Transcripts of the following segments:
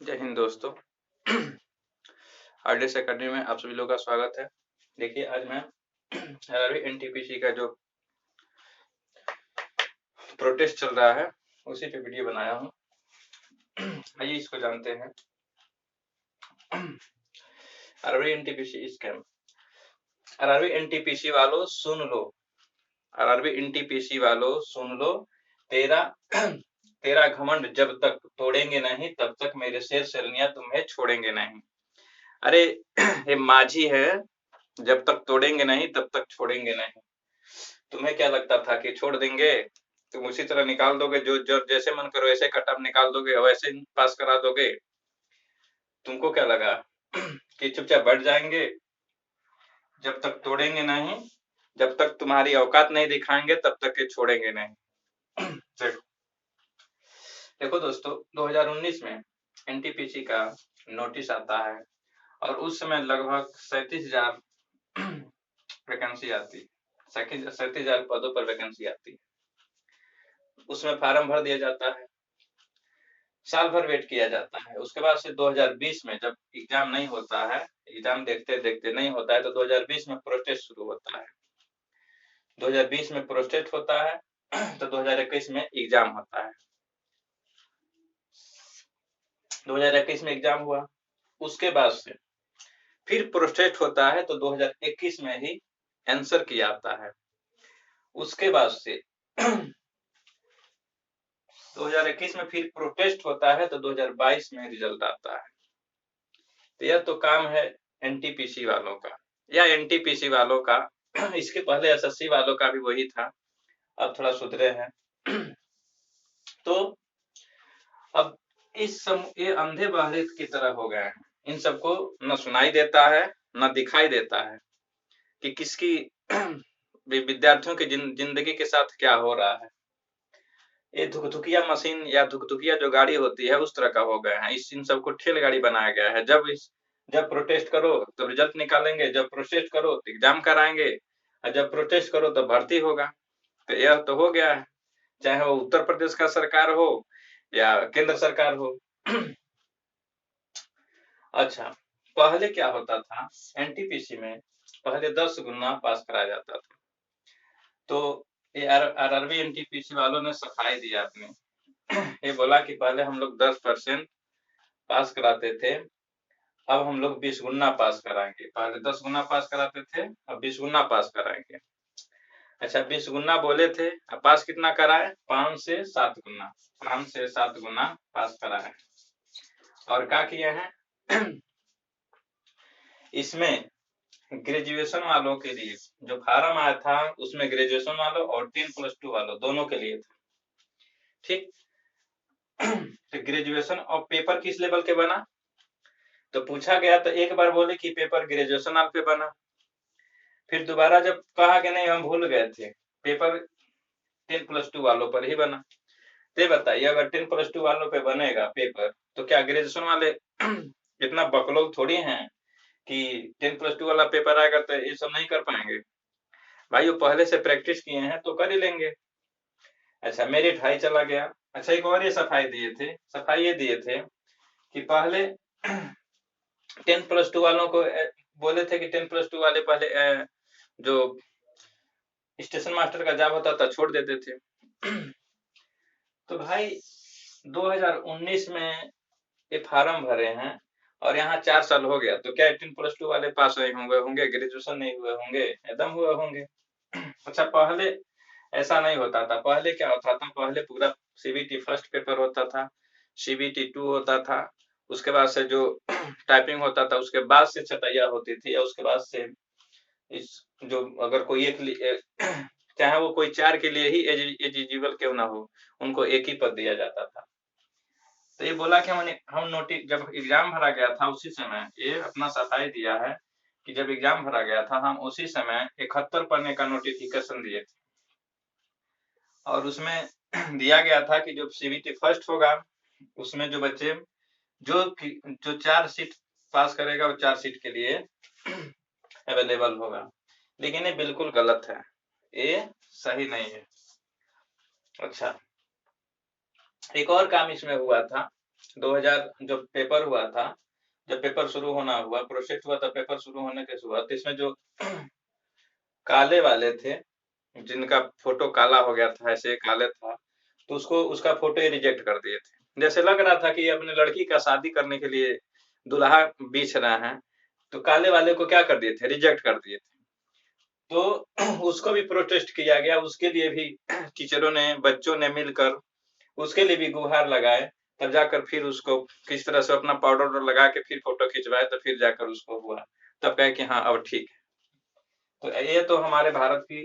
जय हिंद दोस्तों। RDS academy में आप सभी लोगों का स्वागत है। देखिए आज मैं आरआरबी एनटीपीसी का जो प्रोटेस्ट चल रहा है उसी पे वीडियो बनाया हूँ। आइए इसको जानते हैं। RRB NTPC scam. RRB NTPC वालों सुन लो, आरआरबी एनटीपीसी वालों सुन लो, तेरा तेरा घमंड जब तक तोड़ेंगे नहीं तब तक मेरे शेर शेरनियां तुम्हें छोड़ेंगे नहीं। अरे ये माझी है, जब तक तोड़ेंगे नहीं तब तक छोड़ेंगे नहीं। तुम्हें क्या लगता था कि छोड़ देंगे? तुम उसी तरह निकाल दोगे, जो जो जैसे मन करो ऐसे कट ऑफ निकाल दोगे और वैसे पास करा दोगे। तुमको क्या लगा कि चुपचाप बैठ जाएंगे? जब तक तोड़ेंगे नहीं, जब तक तुम्हारी औकात नहीं दिखाएंगे तब तक ये छोड़ेंगे नहीं। देखो देखो दोस्तों, 2019 में एनटीपीसी का नोटिस आता है और उस समय लगभग 37,000 वैकेंसी आती है। 37,000 पदों पर वैकेंसी आती है। उसमें फार्म भर दिया जाता है, साल भर वेट किया जाता है। उसके बाद से 2020 में जब एग्जाम नहीं होता है, एग्जाम देखते देखते नहीं होता है, तो 2020 में प्रोटेस्ट शुरू होता है। 2020 में प्रोटेस्ट होता है तो 2021 में एग्जाम होता है। 2021 में एग्जाम हुआ, उसके बाद से फिर प्रोटेस्ट होता है तो 2021 में ही आंसर किया आता है। उसके बाद से 2021 में फिर प्रोटेस्ट होता है तो 2022 में रिजल्ट आता है। तो यह तो काम है एनटीपीसी वालों का या एनटीपीसी वालों का। इसके पहले एसएससी वालों का भी वही था, अब थोड़ा सुधरे हैं। तो अब ये अंधे बहरे की तरह हो गए हैं। इन सबको न सुनाई देता है न दिखाई देता है कि किसकी विद्यार्थियों की जिंदगी के साथ क्या हो रहा है। ये धुकधुकिया मशीन या धुकधुकिया जो गाड़ी होती है उस तरह का हो गया है। इन सबको ठेल गाड़ी बनाया गया है। जब प्रोटेस्ट करो तो रिजल्ट निकालेंगे, जब प्रोटेस्ट करो तो एग्जाम कराएंगे, और जब प्रोटेस्ट करो तो भर्ती होगा। तो यह तो हो गया है, चाहे वो उत्तर प्रदेश का सरकार हो या केंद्र सरकार हो। अच्छा, पहले क्या होता था एनटीपीसी में, पहले 10 गुना पास कराया जाता था। तो ये आरआरबी एनटीपीसी वालों ने सफाई दिया अपनी। ये बोला कि पहले हम लोग 10% पास कराते थे, अब हम लोग 20 गुना पास कराएंगे। पहले 10 गुना पास कराते थे, अब 20 गुना पास कराएंगे। अच्छा, 20 गुना बोले थे, अब पास कितना कराए? 5 से 7 गुना, 5 से 7 गुना पास कराए। और क्या किए हैं? इसमें ग्रेजुएशन वालों के लिए जो फार्म आया था उसमें ग्रेजुएशन वालों और 10+2 वालों दोनों के लिए था। ठीक, तो ग्रेजुएशन और पेपर किस लेवल के बना? तो पूछा गया तो एक बार बोले कि पेपर ग्रेजुएशन वाले पे बना। फिर दोबारा जब कहा कि नहीं हम भूल गए थे, पेपर 10+2 वालों पर ही बना। ये बताइए, अगर 10+2 वालों पे बनेगा पेपर तो क्या ग्रेजुएशन वाले इतना बकलोल थोड़ी हैं कि 10+2 वाला पेपर आएगा तो ये सब नहीं कर पाएंगे। भाई वो पहले से प्रैक्टिस किए हैं तो कर ही लेंगे। अच्छा, मेरिट हाई चला गया। अच्छा, एक और ये सफाई ये दिए थे कि पहले 10+2 वालों को बोले थे कि 10+2 वाले पहले जो स्टेशन मास्टर का जॉब होता था छोड़ देते थे। तो भाई 2019 में ये फार्म भरे हैं और यहाँ 4 साल हो गया, तो क्या 18+2 वाले पास नहीं हुए होंगे, ग्रेजुएशन नहीं हुए होंगे? एकदम हुए होंगे। अच्छा, पहले ऐसा नहीं होता था। पहले क्या होता था? पहले पूरा सीबीटी फर्स्ट पेपर होता था, सीबीटी 2 होता था, उसके बाद से जो टाइपिंग होता था, उसके बाद से छटैया होती थी, या उसके बाद से इस जो अगर कोई चाहे वो कोई 4 के लिए ही एलिजिबल क्यों ना हो, उनको एक ही पद दिया जाता था। तो ये बोला कि हम नोटिस जब एग्जाम भरा गया था उसी समय ये अपना सफाई दिया है कि जब एग्जाम भरा गया था हम उसी समय 71 पन्ने का नोटिफिकेशन दिए थे, और उसमें दिया गया था कि जो सीबीटी फर्स्ट होगा उसमें जो बच्चे जो 4 सीट पास करेगा वो 4 सीट के लिए अवेलेबल होगा। लेकिन ये बिल्कुल गलत है, ये सही नहीं है। अच्छा, एक और काम इसमें हुआ था 2000 जो पेपर हुआ था, जब पेपर शुरू होना हुआ, प्रोजेक्ट हुआ था, पेपर शुरू होने के शुरुआत, इसमें जो काले वाले थे, जिनका फोटो काला हो गया था, ऐसे काले था, तो उसको उसका फोटो ही रिजेक्ट कर दिए थे। जैसे लग रहा था कि अपने लड़की का शादी करने के लिए दुल्हा बीछ रहे हैं, तो काले वाले को क्या कर दिए थे, रिजेक्ट कर दिए थे। तो उसको भी प्रोटेस्ट किया गया, उसके लिए भी टीचरों ने, बच्चों ने मिलकर उसके लिए भी गुहार लगाए, तब जाकर फिर उसको किस तरह से अपना पाउडर वाउडर लगा के फिर फोटो खिंचवाए, तो फिर जाकर उसको हुआ, तब कहे कि हाँ अब ठीक है। तो ये तो हमारे भारत की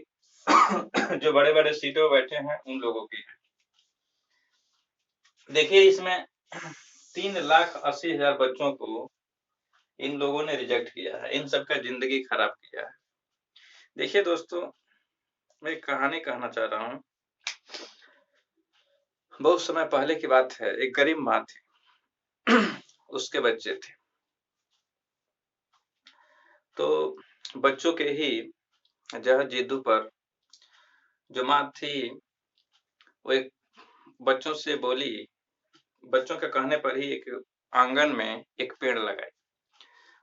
जो बड़े-बड़े सीटों पे बैठे हैं उन लोगों की है। देखिए इसमें 3,80,000 बच्चों को इन लोगों ने रिजेक्ट किया है, इन सबका जिंदगी खराब किया है। देखिए दोस्तों, मैं एक कहानी कहना चाह रहा हूँ। बहुत समय पहले की बात है, एक गरीब माँ थी उसके बच्चे थे, तो बच्चों के ही जहर जिद्दू पर जो माँ थी, वो एक बच्चों से बोली, बच्चों के कहने पर ही एक आंगन में एक पेड़ लगाई।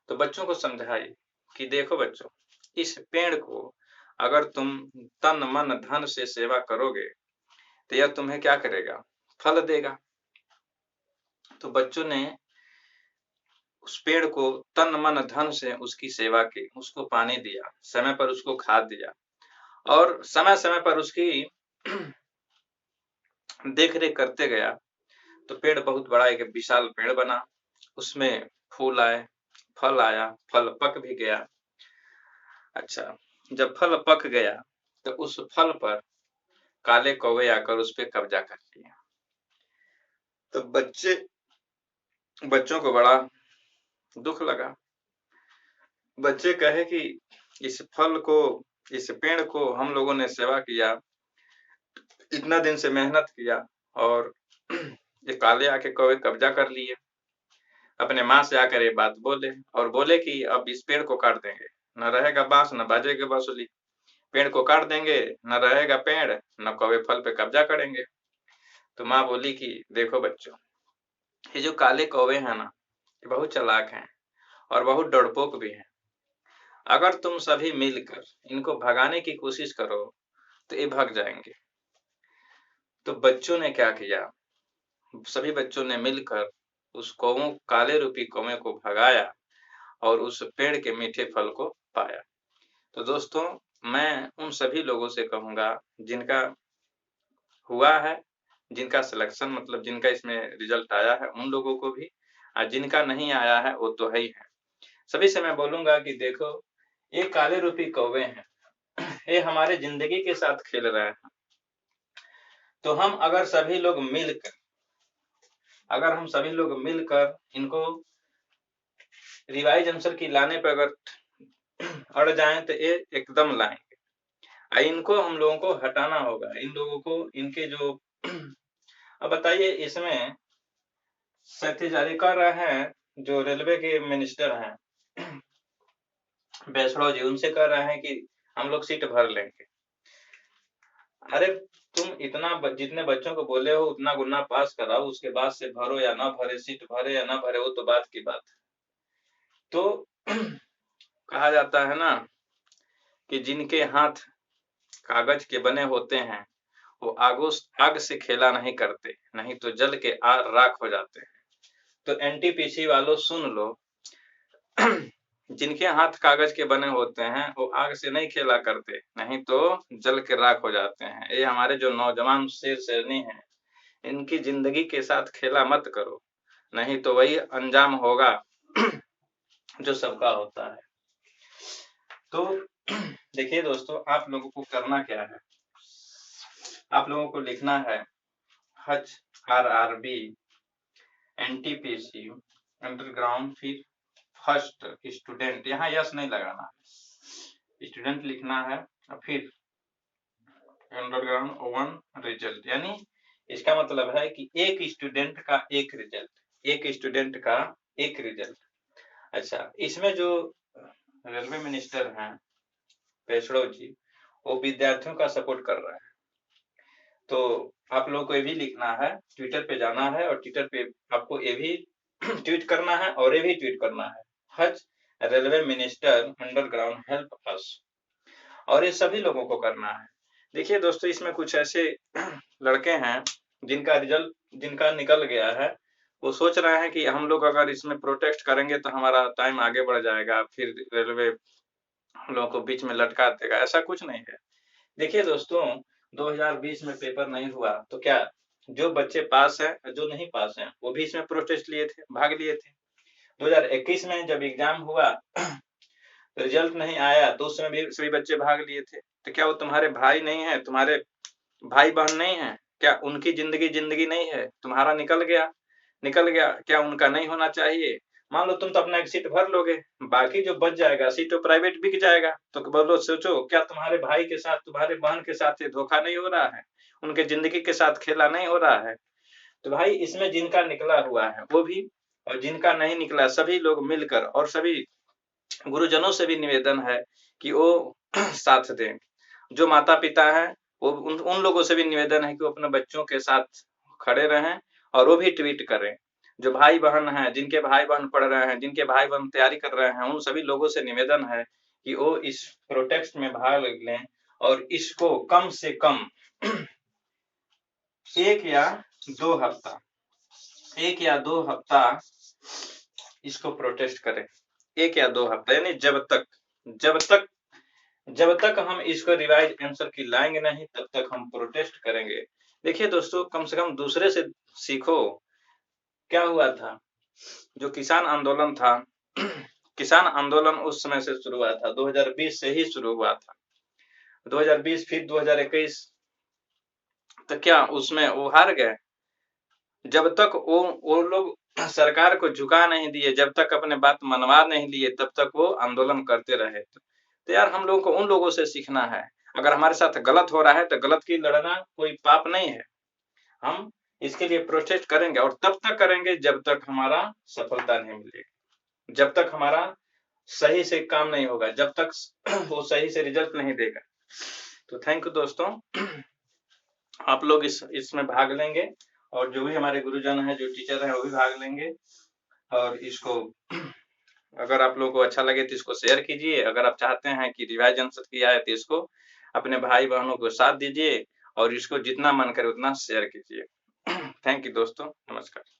तो बच्चों को समझाई कि देखो बच्चों, इस पेड़ को अगर तुम तन मन धन से सेवा करोगे तो यह तुम्हें क्या करेगा, फल देगा। तो बच्चों ने उस पेड़ को तन मन धन से उसकी सेवा की, उसको पानी दिया, समय पर उसको खाद दिया और समय समय पर उसकी देख रेख करते गया। तो पेड़ बहुत बड़ा एक विशाल पेड़ बना, उसमें फूल आए, फल आया, फल पक भी गया। अच्छा, जब फल पक गया तो उस फल पर काले कौवे आकर उस पे कब्जा कर लिया। तो बच्चों को बड़ा दुख लगा। बच्चे कहे कि इस फल को, इस पेड़ को हम लोगों ने सेवा किया, इतना दिन से मेहनत किया और ये काले आके कौवे कब्जा कर लिए। अपने माँ से आकर ये बात बोले और बोले कि अब इस पेड़ को काट देंगे, न रहेगा बांस न बाजेगा बांसुरी। पेड़ को काट देंगे, न रहेगा पेड़, न कौवे फल पे कब्जा करेंगे। तो माँ बोली कि देखो बच्चों, ये जो काले कौवे हैं ना, ये बहुत चालाक हैं और बहुत डरपोक भी हैं। अगर तुम सभी मिलकर इनको भगाने की कोशिश करो तो ये भाग जाएंगे। तो बच्चों ने क्या किया, सभी बच्चों ने मिलकर उस कौवों, काले रूपी कौवे को भगाया और उस पेड़ के मीठे फल को पाया। तो दोस्तों, मैं उन सभी लोगों से कहूंगा जिनका हुआ है, जिनका सिलेक्शन मतलब जिनका इसमें रिजल्ट आया है, उन लोगों को भी, और जिनका नहीं आया है वो तो है ही है, सभी से मैं बोलूंगा कि देखो, ये काले रूपी कौवे हैं, ये हमारे जिंदगी के साथ खेल रहे हैं। तो हम अगर सभी लोग मिलकर, अगर हम सभी लोग मिलकर इनको रिवाइज आंसर की लाने पर अगर अड़ जाएं तो ये एकदम लाएंगे। इनको हम लोगों को हटाना होगा, इन लोगों को, इनके जो अब बताइए, इसमें सत्य जारी कर रहे हैं जो रेलवे के मिनिस्टर हैं वैष्णव जी, उनसे कह रहे हैं कि हम लोग सीट भर लेंगे। अरे तुम इतना जितने बच्चों को बोले हो उतना गुना पास कराओ, उसके बाद से भरो या ना भरे, सीट भरे या ना भरे, वो तो बात की बात है। तो कहा जाता है ना कि जिनके हाथ कागज के बने होते हैं वो आग से खेला नहीं करते, नहीं तो जल के राख हो जाते हैं। तो एनटीपीसी वालों सुन लो, जिनके हाथ कागज के बने होते हैं वो आग से नहीं खेला करते, नहीं तो जल के राख हो जाते हैं। ये हमारे जो नौजवान शेर शेरनी हैं, इनकी जिंदगी के साथ खेला मत करो, नहीं तो वही अंजाम होगा जो सबका होता है। तो देखिए दोस्तों, आप लोगों को करना क्या है, आप लोगों को लिखना है HRRB NTPC अंडरग्राउंड, फिर फर्स्ट स्टूडेंट, यहाँ यस नहीं लगाना, स्टूडेंट लिखना है और फिर अंडरग्राउंड 1 रिजल्ट। यानी इसका मतलब है कि एक स्टूडेंट का एक रिजल्ट, एक स्टूडेंट का एक रिजल्ट। अच्छा, इसमें जो रेलवे मिनिस्टर हैं वैष्णव जी, वो विद्यार्थियों का सपोर्ट कर रहे हैं। तो आप लोगों को ये भी लिखना है, ट्विटर पे जाना है और ट्विटर पे आपको ये भी ट्वीट करना है और ये भी ट्वीट करना है, हज railway minister underground help us, और ये सभी लोगों को करना है। देखिए दोस्तों, इसमें कुछ ऐसे लड़के हैं जिनका निकल गया है, वो सोच रहे हैं कि हम लोग अगर इसमें प्रोटेस्ट करेंगे तो हमारा टाइम आगे बढ़ जाएगा, फिर रेलवे हम लोगों को बीच में लटका देगा। ऐसा कुछ नहीं है। देखिए दोस्तों, 2020 में पेपर नहीं हुआ तो क्या जो बच्चे पास हैं, जो नहीं पास हैं, वो भी इसमें प्रोटेस्ट लिए थे, भाग लिए थे। 2021 में जब एग्जाम हुआ रिजल्ट नहीं आया तो उसमें भी सभी बच्चे भाग लिए थे। तो क्या वो तुम्हारे भाई नहीं है, तुम्हारे भाई बहन नहीं है? क्या उनकी जिंदगी नहीं है? तुम्हारा निकल गया, क्या उनका नहीं होना चाहिए? मान लो तुम तो अपना एक सीट भर लोगे, बाकी जो बच जाएगा सीट तो प्राइवेट बिक जाएगा। तो बोलो, सोचो, क्या तुम्हारे भाई के साथ, तुम्हारे बहन के साथ ये धोखा नहीं हो रहा है? उनके जिंदगी के साथ खेला नहीं हो रहा है? तो भाई, इसमें जिनका निकला हुआ है वो भी, और जिनका नहीं निकला, सभी लोग मिलकर, और सभी गुरुजनों से भी निवेदन है कि वो साथ दें। जो माता पिता हैं, वो उन लोगों से भी निवेदन है कि वो अपने बच्चों के साथ खड़े रहें और वो भी ट्वीट करें। जो भाई बहन हैं, जिनके भाई बहन पढ़ रहे हैं, जिनके भाई बहन तैयारी कर रहे हैं, उन सभी लोगों से निवेदन है कि वो इस प्रोटेस्ट में भाग लें और इसको कम से कम 1 या 2 हफ्ता इसको प्रोटेस्ट करें। 1 या 2 हफ्ता, यानी जब तक हम इसको रिवाइज आंसर की लाएंगे नहीं, तब तक हम प्रोटेस्ट करेंगे। देखिए दोस्तों, कम से कम दूसरे से सीखो। क्या हुआ था, जो किसान आंदोलन था किसान आंदोलन उस समय से शुरू हुआ था, 2020 से ही शुरू हुआ था। 2020 फिर 2021, तो क्या उसमें वो हार गए? जब तक वो लोग सरकार को झुका नहीं दिए, जब तक अपने बात मनवा नहीं लिए, तब तक वो आंदोलन करते रहे। तो यार, हम लोगों को उन लोगों से सीखना है। अगर हमारे साथ गलत हो रहा है तो गलत की लड़ना कोई पाप नहीं है। हम इसके लिए प्रोटेस्ट करेंगे और तब तक करेंगे जब तक हमारा सफलता नहीं मिलेगी, जब तक हमारा सही से काम नहीं होगा, जब तक वो सही से रिजल्ट नहीं देगा। तो थैंक यू दोस्तों, आप लोग इसमें भाग लेंगे, और जो भी हमारे गुरुजन हैं, जो टीचर हैं, वो भी भाग लेंगे। और इसको अगर आप लोगों को अच्छा लगे तो इसको शेयर कीजिए। अगर आप चाहते हैं कि रिवाइज आंसर किया है तो इसको अपने भाई बहनों को साथ दीजिए, और इसको जितना मन करे उतना शेयर कीजिए। थैंक यू दोस्तों, नमस्कार।